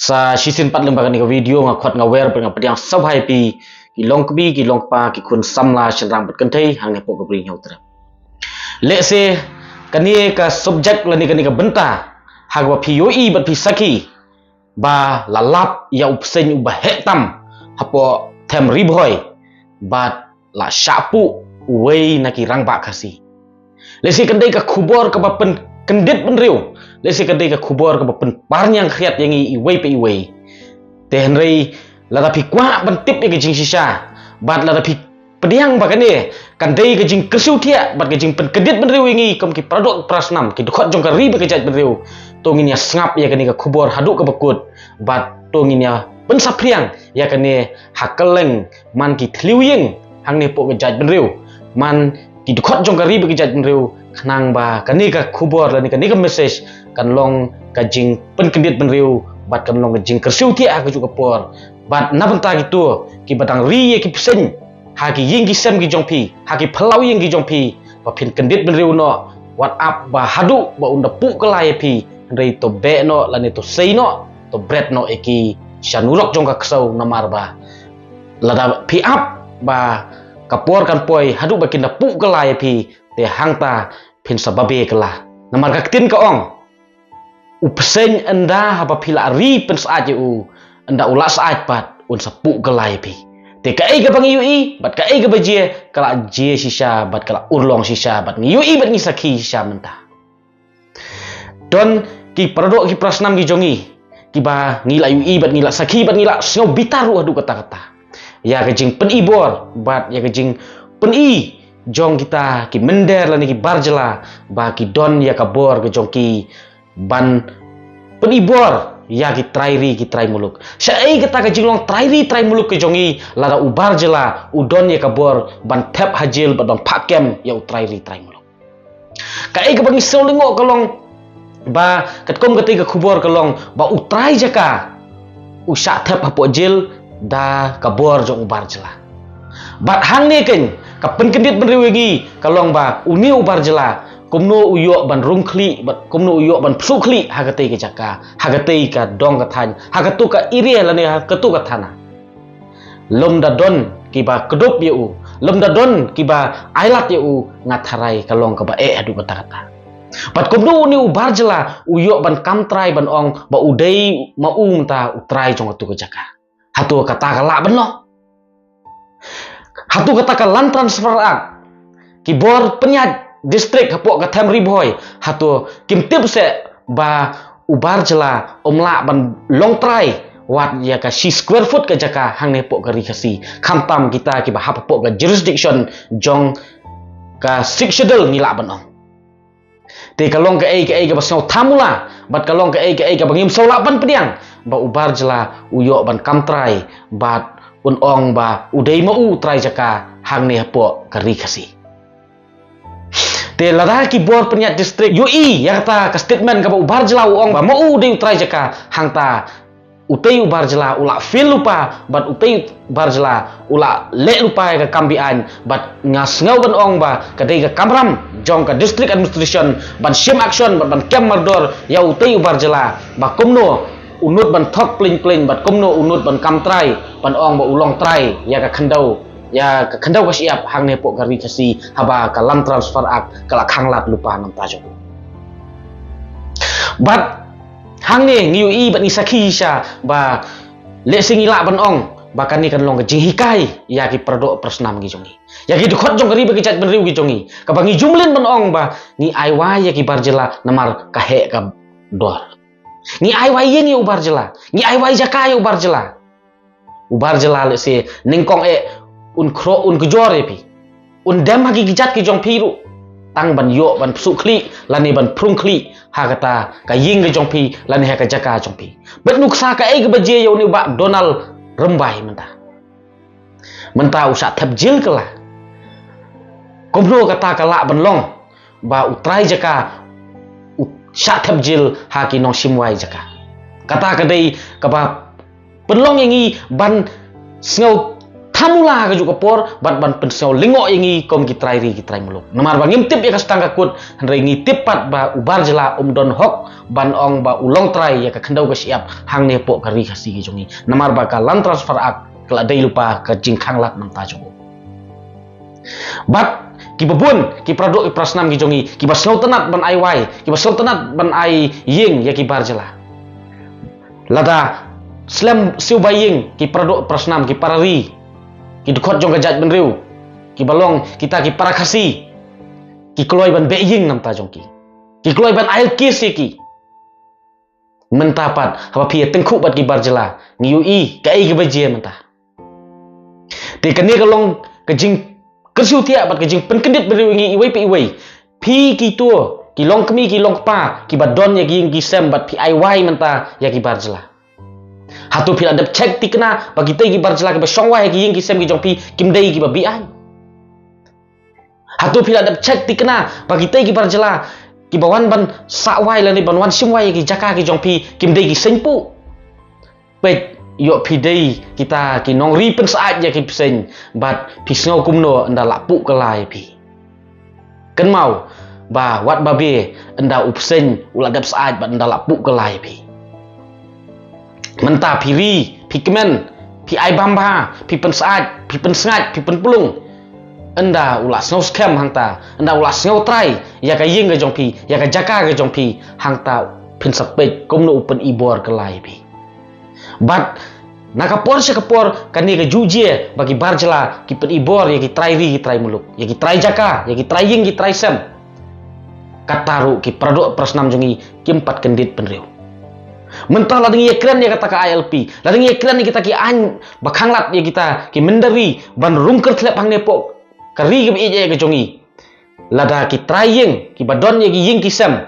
sa sisin pat lembaga ni video nga khot nga wer nga padiang sabhai pi ki long kbi ki long pa ki khun samla chenrang pat kanthei hang ne po kabri nyau tra le se kani ka subject lani kani ka benta hagwa phi yoi bat phi saki ba lalap ya upsen ubah hektam hapo them ribhoi bat la syapu wei naki rangba kasi lesi kendai ka khubor ka pen kendit penriu lesi kendai ka khubor ka pen parnyang khiat yang iwei pe iwei te henrei la tapi kwa ban tip ke jing sisa bat la tapi pediang bakane kendai ke jing kersiu thia bat ke jing pen kendit penriu ingi kom ki produk prasnam ki dukhot jong ka ri be ke jat penriu tongin ya ngap ya kani ka khubor haduk ka bekut bat tongin ya pensapriang ya kani hakeleng man ki thliuyeng hang ne po ke jat penriu man ki dukhot jong ka ri be ke jat penriu khnang ba kani ka khubor la ni kani ka message kan long ka jing pen kendit penriu bat kan long ka jing kersiu thia ka ju ka por bat na benta gitu ki batang ri ye ki psen ha ki ying ki sem ki jong pi ha ki phlau ying ki jong pi ba phin kendit penriu no whatsapp ba hadu ba unda pu ka lai pi rei to be no la ni to sei no to bread no eki shanurok jong ka ksau namar ba lada pi up ba kapor kan poi hadu ba kinda pu ka lai pi te hangta phin sababe kala namar ka tin ka ong upsen anda haba phila ri pen saat u anda ula saat pat un sapu ka lai pi te ka ai ka bang yui bat ka ai ka bajie kala je sisa bat kala urlong sisa bat ni yui bat ni sakhi sisa menta don ki produk ki prasnam ki jongi ki ba ngila yui bat ngila sakhi bat ngila sngo bitaru adu kata-kata ya ke jing pen ibor bat ya ke jing pen i jong kita ki mender la ni ki barjela ba ki don ya kabor ke jong ki ban pen ibor ya ki trai muluk syai kita ke jinglong trai muluk ke jongi lada ubar jela udon ya kabor ban tep hajil badon pakem ya trai muluk kai ke bangi solingo kolong ba katkom ketika khubor kolong ba utrai jaka usha tep hapo jil da kabor jong ubar jela bat hang ne ken ka penkendit benriwegi kalong ba uni ubar jela kumno uyok ban rungkli bat kumno uyok ban psukli hagate ke jaka hagate ka dong ka than hagatu ka ire lani hagatu ka thana lom da don ki ba kedup yu lom da don ki ba ailat yu ngatharai kalong ka ba adu kata-kata bat kumno uni ubar jela uyok ban kamtrai ban ong ba udai maung ta utrai jong atu ke jaka hatu kata kala benno hatu kata ka lan transfer ak kibor penyat distrik hapok ka them ribhoi hatu kim tip se ba ubar jela omla ban long trai wat ya ka si square foot ka jaka hang ne pok ka rikasi khamtam kita ki ba hapok ka jurisdiction jong ka sik schedule ngila banong te kalong ka ai ka basau thamula bat kalong ka ai ka bangim sola ban pediang ba ubar jela uyok ban kamtrai bat un ong ba udai mau trai jaka hang ne hapok ka rikasi te lada ki bor penyat distrik UI ya kata ka statement ka ubar jela uong ba mau de utrai jaka hangta utei ubar jela ula fil lupa bat utei ubar jela ula le lupa ka kambian bat ngas ngau ban ong ba kadai ka kamram jong ka district administration ban sim action ban kem mardor ya utei ubar jela ba kumno unut ban thok pling bat kumno unut ban kamtrai ban ong ba ulong trai ya ka khandau ya kendau ka siap hang ne pok gari kasi haba kalam transfer ak kala khanglat lupa nam tajo bat hang ne ngiui bat ni sakhi sha ba le singila ban ong bakan ni kan long jing hikai ya ki produk prasnam gi jongi ya ki dukhot jong gari bagi chat benriu gi jongi ka bangi jumlin ban ong ba ni aiwa ya ki barjela namar ka he ka dor ni aiwa ye ni ubar jela ni aiwa jaka ya ubar jela le se ningkong un kro un kejor pi un dem hagi gijat ki jong piru tang ban yo ban psukli lani ban prungkli ha kata ka ying ke jong pi lani ha ka jaka jong pi bet nuksa ka ai ke baje yo ni ba Donald rembai menta usah thap jil kala komno kata kala ban long ba utrai jaka sha thap jil ha ki nong simwai jaka kata ka dei ka ba penlong yangi ban sngo tamula ka juga por bat ban pensau lingo ingi kom kitrai muluk namar bang imtip ya kastang kakut handai ngi tipat ba ubar jela don hok ban ong ba ulong trai ya ka khendau ka siap hang ne po kari khasi ki jongi namar ba ka lan transfer ak kala dai lupa ka jingkhang lat nam ta jogo bat ki babun ki pradok ki prasnam ki jongi ki basau tenat ban ai wai ki basau tenat ban ai ying ya ki bar jela lada slam siu baying ki pradok prasnam ki parari ki dukot jong kajat benriu ki balong kita ki parakasi ki kloy ban beijing nam ta jong ki kloy ban ail kis ki mentapat apa pi tengku bat ki barjela ngiui ka ai ki baje menta te kani kalong kajing kersiu tia bat kajing penkendit benriu ngi iwai pi ki tu ki long kemi ki long pa ki badon ya ki sem bat pi ai wai menta ya ki barjela hatu pila dap cek tikna bagi tay ki barjela ki basongwa ki ying ki sem ki jongpi kim dai ki babi ai hatu pila dap cek tikna bagi tay ki barjela ki bawan ban sawai la ni ban wan simwai ki jaka ki jongpi kim dai ki sengpu pet yo pi dai kita ki nong ri pen saat ya ki psen bat pi sngo kumno anda lapu kelai pi ken mau ba wat babe anda upsen uladap saat bat anda lapu kelai pi menta piri, pigmen, pi ai bamba, pi pensaat, pi pensengat, pi penpulung. Anda ulah snow scam hangta, anda ulah snow try, ya ka ying ke jongpi, ya ka jaka ke jongpi, hangta pensapet komno open ibor ke lai pi. But nakapor siya kapor kani ka juje bagi barjela ki pen ibor ya ki try muluk, ya ki try jaka, ya ki try ying ki try sem. Kataru ki pradok prasnam jongi kimpat kendit penriu. Mentah ladang ekran ya kata ka ILP ladang ekran kita ki an bakhanglat ya kita ki mendari ban rungker thlep hang nepok kari ke ije ke jongi lada ki trying ki badon ya ki ying ki sem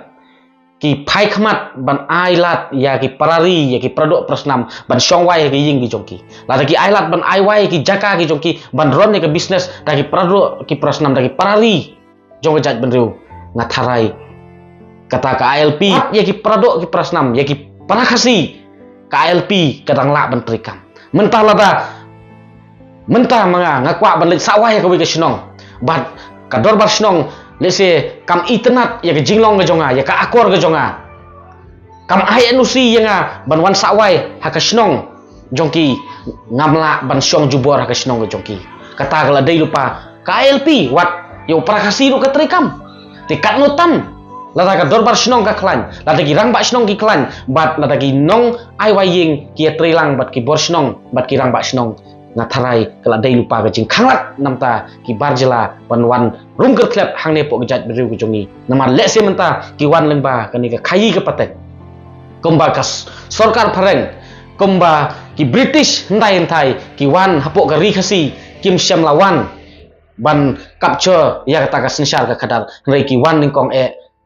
ki phai khmat ban ailat ya ki parari ya ki pradok prasnam ban songwai ya ki ying ki jongki lada ki ailat ban aiwai ki jaka ki jongki ban ron ya ki business da ki pradok ki prasnam da ki parari jong jat benriu ngatharai kata ka ILP ya ki pradok ki prasnam ya ki parakasi KLP kadang lak bentrikam mentah lada mentah mga ngakwa ban lek sawai ka wi ka snong bat kador bar snong lese kam itnat ya ka jinglong ka jonga ya ka akor ka jonga kam ai anusi ya nga ban wan sawai ha ka snong jongki ngamla ban syong jubor ha ka snong ka jongki kata kala dai lupa KLP wat yo parakasi ru ka trikam tikat nutam lada ka dorbar snong ka klan lada ki rang ba snong ki klan bat lada ki nong ai waying ki trilang bat ki bor snong bat ki rang ba snong ngatharai kala dai lupa ka jing khanglat namta ki barjela ban wan rungker thlep hang ne po gejat beriu ki jongi namar le se menta ki wan lengba kani ka khayi ka patek komba ka sarkar phareng komba ki british ndai ki wan hapok ka ri khasi kim syam lawan ban capture ya kata ka sensar ka kadar rei ki wan ningkong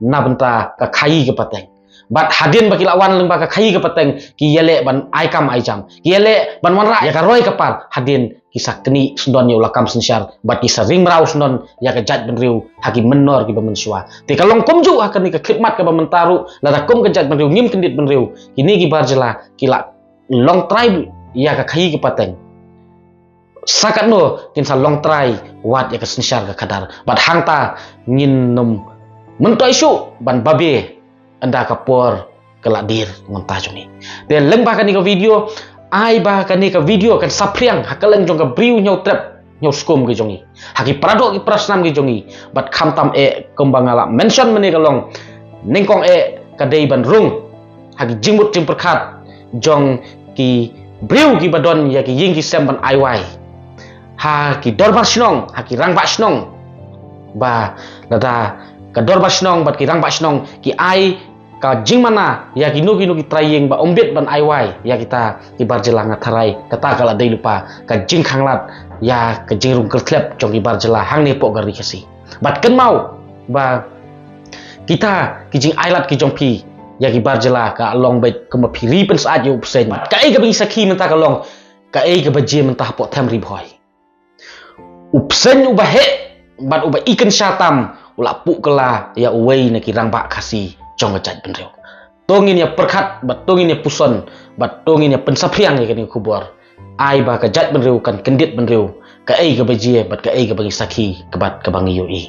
na benta ka khayi ke pateng bat hadin baki lawan lemba ka khayi ke pateng ki yele ban ai kam ai jam ki yele ban wanra ya ka roi kapar hadin kisah keni sundon yo lakam sensar bat ki sering merau sundon ya ka jat benriu haki menor ki bamensua te kalong komju akan ka khidmat ka bamentaru la kum ka jat benriu ngim kendit benriu kini ki barjela ki la long tribe ya ka khayi ke pateng sakat no kinsa long try wat ya ka sensar ka kadar bat hangta ngin nom mentoi isu ban babe anda kapor keladir mentah joni dan lembah kan ka video ai bah kan ka video kan sapriang hakaleng jong ka briu nyau trap nyau skum ke jongi haki pradok ki prasnam ke jongi bat khamtam kembangala mention meni kalong ningkong kadai ban rung haki jingmut jing perkhat jong ki briu ki badon ya ki ying ki sem ban aiwai ha ki dorbar snong haki rang ba snong ba lada kador basnong bat kirang basnong ki ai ka jing mana ya ki nugi trying ba ombet ban ai wai ya kita ki barjela ngatharai kata kala dei lupa ka jing khanglat ya ka jing rung kertlep jong ki barjela hang ne pok gari kasi bat ken mau ba kita ki jing ailat ki jong pi ya ki barjela ka long bet kema phiri pen saat yo psen ka ai ka bing sakhi menta ka long ka ai ka baje menta pok tham ri bhoi upsen ubahe bat uba ikan syatam ula pu kela ya uwei na kirang ba kasi jong ngejat benriu tongin ya perkhat bat tongin ya puson bat tongin ya pensapriang ya kini kubor ai ba ka jat ban riu kan kendit ban riu ka ei ka bajie bat ka ei ka bagi sakhi ka bat ka bangi yo i